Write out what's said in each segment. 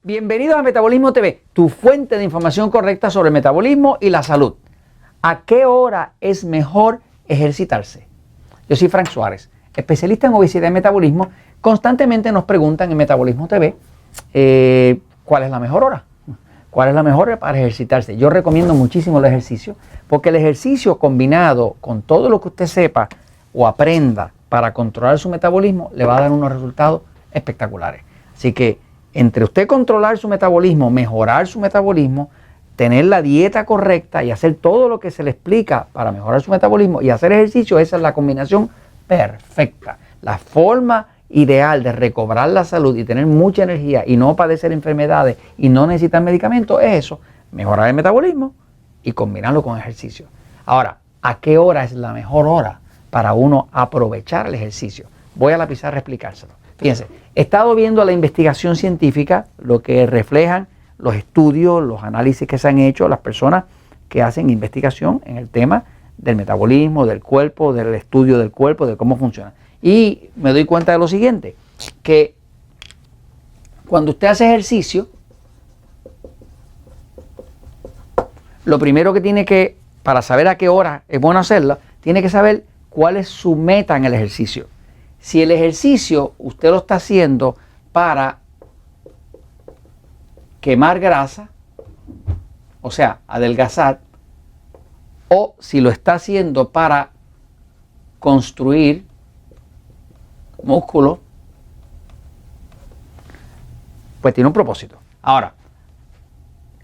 Bienvenidos a Metabolismo TV, tu fuente de información correcta sobre el metabolismo y la salud. ¿A qué hora es mejor ejercitarse? Yo soy Frank Suárez, especialista en obesidad y metabolismo. Constantemente nos preguntan en Metabolismo TV cuál es la mejor hora. ¿Cuál es la mejor hora para ejercitarse? Yo recomiendo muchísimo el ejercicio, porque el ejercicio combinado con todo lo que usted sepa o aprenda para controlar su metabolismo le va a dar unos resultados espectaculares. Así que entre usted controlar su metabolismo, mejorar su metabolismo, tener la dieta correcta y hacer todo lo que se le explica para mejorar su metabolismo y hacer ejercicio, esa es la combinación perfecta. La forma ideal de recobrar la salud y tener mucha energía y no padecer enfermedades y no necesitar medicamentos es eso, mejorar el metabolismo y combinarlo con ejercicio. Ahora, ¿a qué hora es la mejor hora para uno aprovechar el ejercicio? Voy a la pizarra a explicárselo. Fíjense, he estado viendo la investigación científica, lo que reflejan los estudios, los análisis que se han hecho, las personas que hacen investigación en el tema del metabolismo, del cuerpo, del estudio del cuerpo, de cómo funciona. Y me doy cuenta de lo siguiente, que cuando usted hace ejercicio, lo primero que tiene que, para saber a qué hora es bueno hacerla, tiene que saber cuál es su meta en el ejercicio. Si el ejercicio usted lo está haciendo para quemar grasa, o sea, adelgazar, o si lo está haciendo para construir músculo, pues tiene un propósito. Ahora,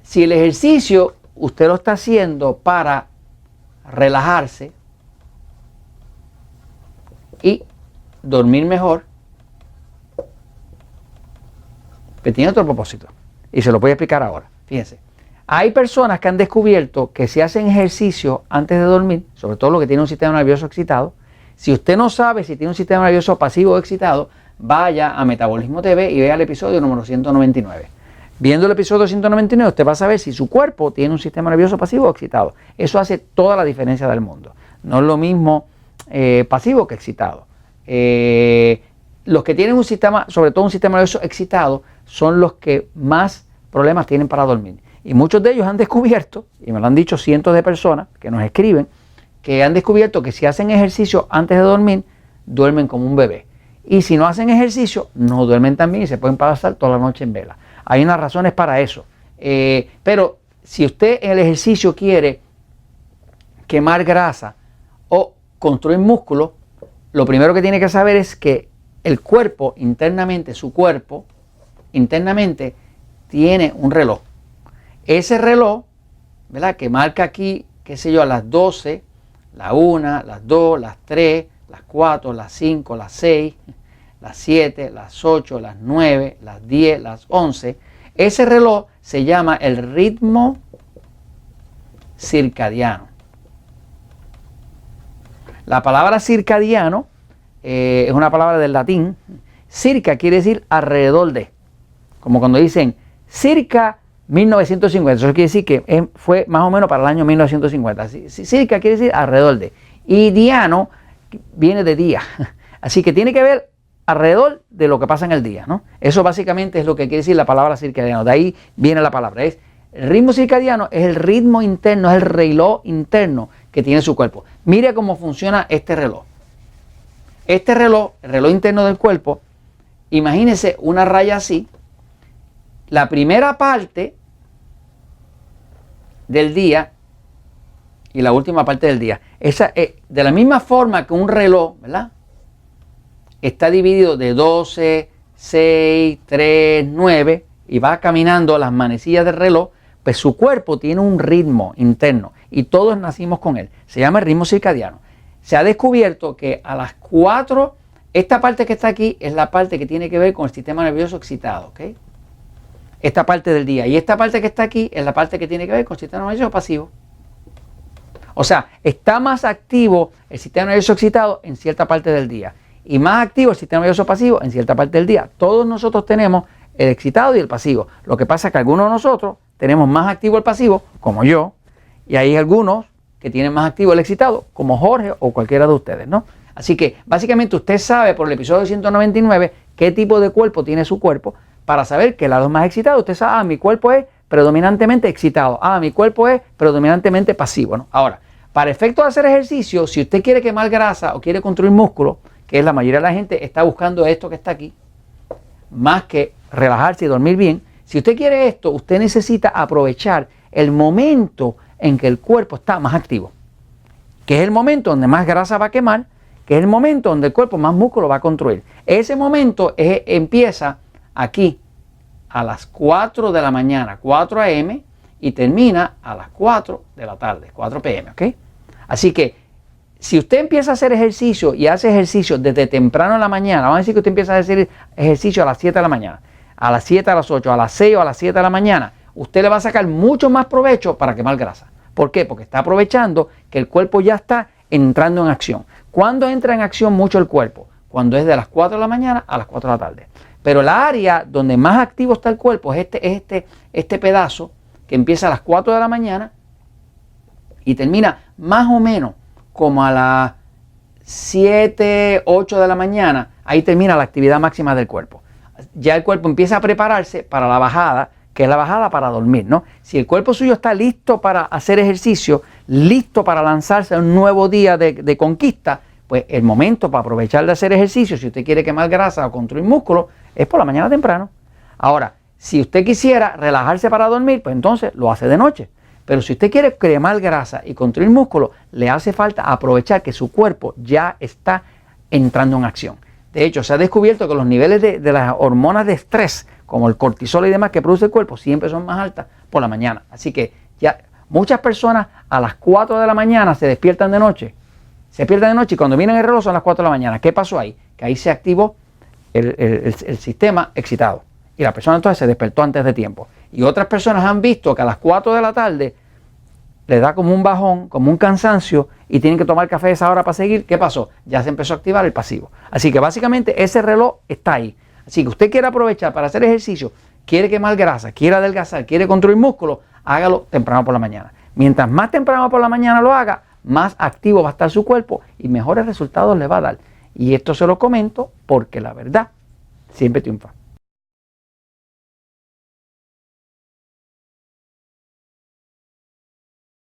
si el ejercicio usted lo está haciendo para relajarse y dormir mejor, pues tiene otro propósito. Y se lo voy a explicar ahora. Fíjense, hay personas que han descubierto que si hacen ejercicio antes de dormir, sobre todo los que tienen un sistema nervioso excitado, si usted no sabe si tiene un sistema nervioso pasivo o excitado, vaya a Metabolismo TV y vea el episodio número 199. Viendo el episodio 199, usted va a saber si su cuerpo tiene un sistema nervioso pasivo o excitado. Eso hace toda la diferencia del mundo. No es lo mismo pasivo que excitado. Los que tienen un sistema, sobre todo un sistema nervioso excitado, son los que más problemas tienen para dormir. Y muchos de ellos han descubierto, y me lo han dicho cientos de personas que nos escriben, que han descubierto que si hacen ejercicio antes de dormir, duermen como un bebé. Y si no hacen ejercicio, no duermen tan bien y se pueden pasar toda la noche en vela. Hay unas razones para eso. Pero si usted en el ejercicio quiere quemar grasa o construir músculo, lo primero que tiene que saber es que el cuerpo internamente, su cuerpo internamente tiene un reloj. Ese reloj, ¿verdad?, que marca aquí, qué sé yo, a las 12, la 1, las 2, las 3, las 4, las 5, las 6, las 7, las 8, las 9, las 10, las 11. Ese reloj se llama el ritmo circadiano. La palabra circadiano es una palabra del latín. Circa quiere decir alrededor de. Como cuando dicen circa 1950. Eso quiere decir que fue más o menos para el año 1950. Circa quiere decir alrededor de. Y diano viene de día. Así que tiene que ver alrededor de lo que pasa en el día, ¿no? Eso básicamente es lo que quiere decir la palabra circadiano. De ahí viene la palabra. El ritmo circadiano es el ritmo interno, es el reloj interno que tiene su cuerpo. Mire cómo funciona este reloj. Este reloj, el reloj interno del cuerpo, imagínese una raya así. La primera parte del día y la última parte del día. Esa es de la misma forma que un reloj, ¿verdad?, está dividido de 12, 6, 3, 9 y va caminando las manecillas del reloj, pues su cuerpo tiene un ritmo interno y todos nacimos con él. Se llama el ritmo circadiano. Se ha descubierto que a las 4, esta parte que está aquí es la parte que tiene que ver con el sistema nervioso excitado, ¿ok? Esta parte del día. Y esta parte que está aquí es la parte que tiene que ver con el sistema nervioso pasivo. O sea, está más activo el sistema nervioso excitado en cierta parte del día y más activo el sistema nervioso pasivo en cierta parte del día. Todos nosotros tenemos el excitado y el pasivo. Lo que pasa es que algunos de nosotros tenemos más activo el pasivo, como yo, y hay algunos que tienen más activo el excitado, como Jorge o cualquiera de ustedes, ¿no? Así que básicamente usted sabe por el episodio 199 qué tipo de cuerpo tiene su cuerpo para saber qué lado es más excitado. Usted sabe, mi cuerpo es predominantemente excitado. Mi cuerpo es predominantemente pasivo, ¿no? Ahora, para efectos de hacer ejercicio, si usted quiere quemar grasa o quiere construir músculo, que es la mayoría de la gente está buscando esto que está aquí, más que relajarse y dormir bien. Si usted quiere esto, usted necesita aprovechar el momento en que el cuerpo está más activo, que es el momento donde más grasa va a quemar, que es el momento donde el cuerpo más músculo va a construir. Ese momento empieza aquí a las 4 de la mañana, 4 a.m. y termina a las 4 de la tarde, 4 p.m., ¿ok? Así que si usted empieza a hacer ejercicio y hace ejercicio desde temprano en la mañana, vamos a decir que usted empieza a hacer ejercicio a las 7 de la mañana, a las 7, a las 8, a las 6 o a las 7 de la mañana, usted le va a sacar mucho más provecho para quemar grasa. ¿Por qué? Porque está aprovechando que el cuerpo ya está entrando en acción. ¿Cuándo entra en acción mucho el cuerpo? Cuando es de las 4 de la mañana a las 4 de la tarde. Pero la área donde más activo está el cuerpo es este pedazo que empieza a las 4 de la mañana y termina más o menos como a las 7, 8 de la mañana. Ahí termina la actividad máxima del cuerpo. Ya el cuerpo empieza a prepararse para la bajada, que es la bajada para dormir, ¿no? Si el cuerpo suyo está listo para hacer ejercicio, listo para lanzarse a un nuevo día de conquista, pues el momento para aprovechar de hacer ejercicio, si usted quiere quemar grasa o construir músculo, es por la mañana temprano. Ahora, si usted quisiera relajarse para dormir, pues entonces lo hace de noche. Pero si usted quiere quemar grasa y construir músculo, le hace falta aprovechar que su cuerpo ya está entrando en acción. De hecho, se ha descubierto que los niveles de las hormonas de estrés, como el cortisol y demás que produce el cuerpo, siempre son más altas por la mañana. Así que ya muchas personas a las 4 de la mañana se despiertan de noche. Se despiertan de noche y cuando vienen el reloj son las 4 de la mañana. ¿Qué pasó ahí? Que ahí se activó el sistema excitado. Y la persona entonces se despertó antes de tiempo. Y otras personas han visto que a las 4 de la tarde le da como un bajón, como un cansancio y tienen que tomar café a esa hora para seguir. ¿Qué pasó? Ya se empezó a activar el pasivo. Así que básicamente ese reloj está ahí. Así que usted quiere aprovechar para hacer ejercicio, quiere quemar grasa, quiere adelgazar, quiere construir músculo, hágalo temprano por la mañana. Mientras más temprano por la mañana lo haga, más activo va a estar su cuerpo y mejores resultados le va a dar. Y esto se lo comento porque la verdad siempre triunfa.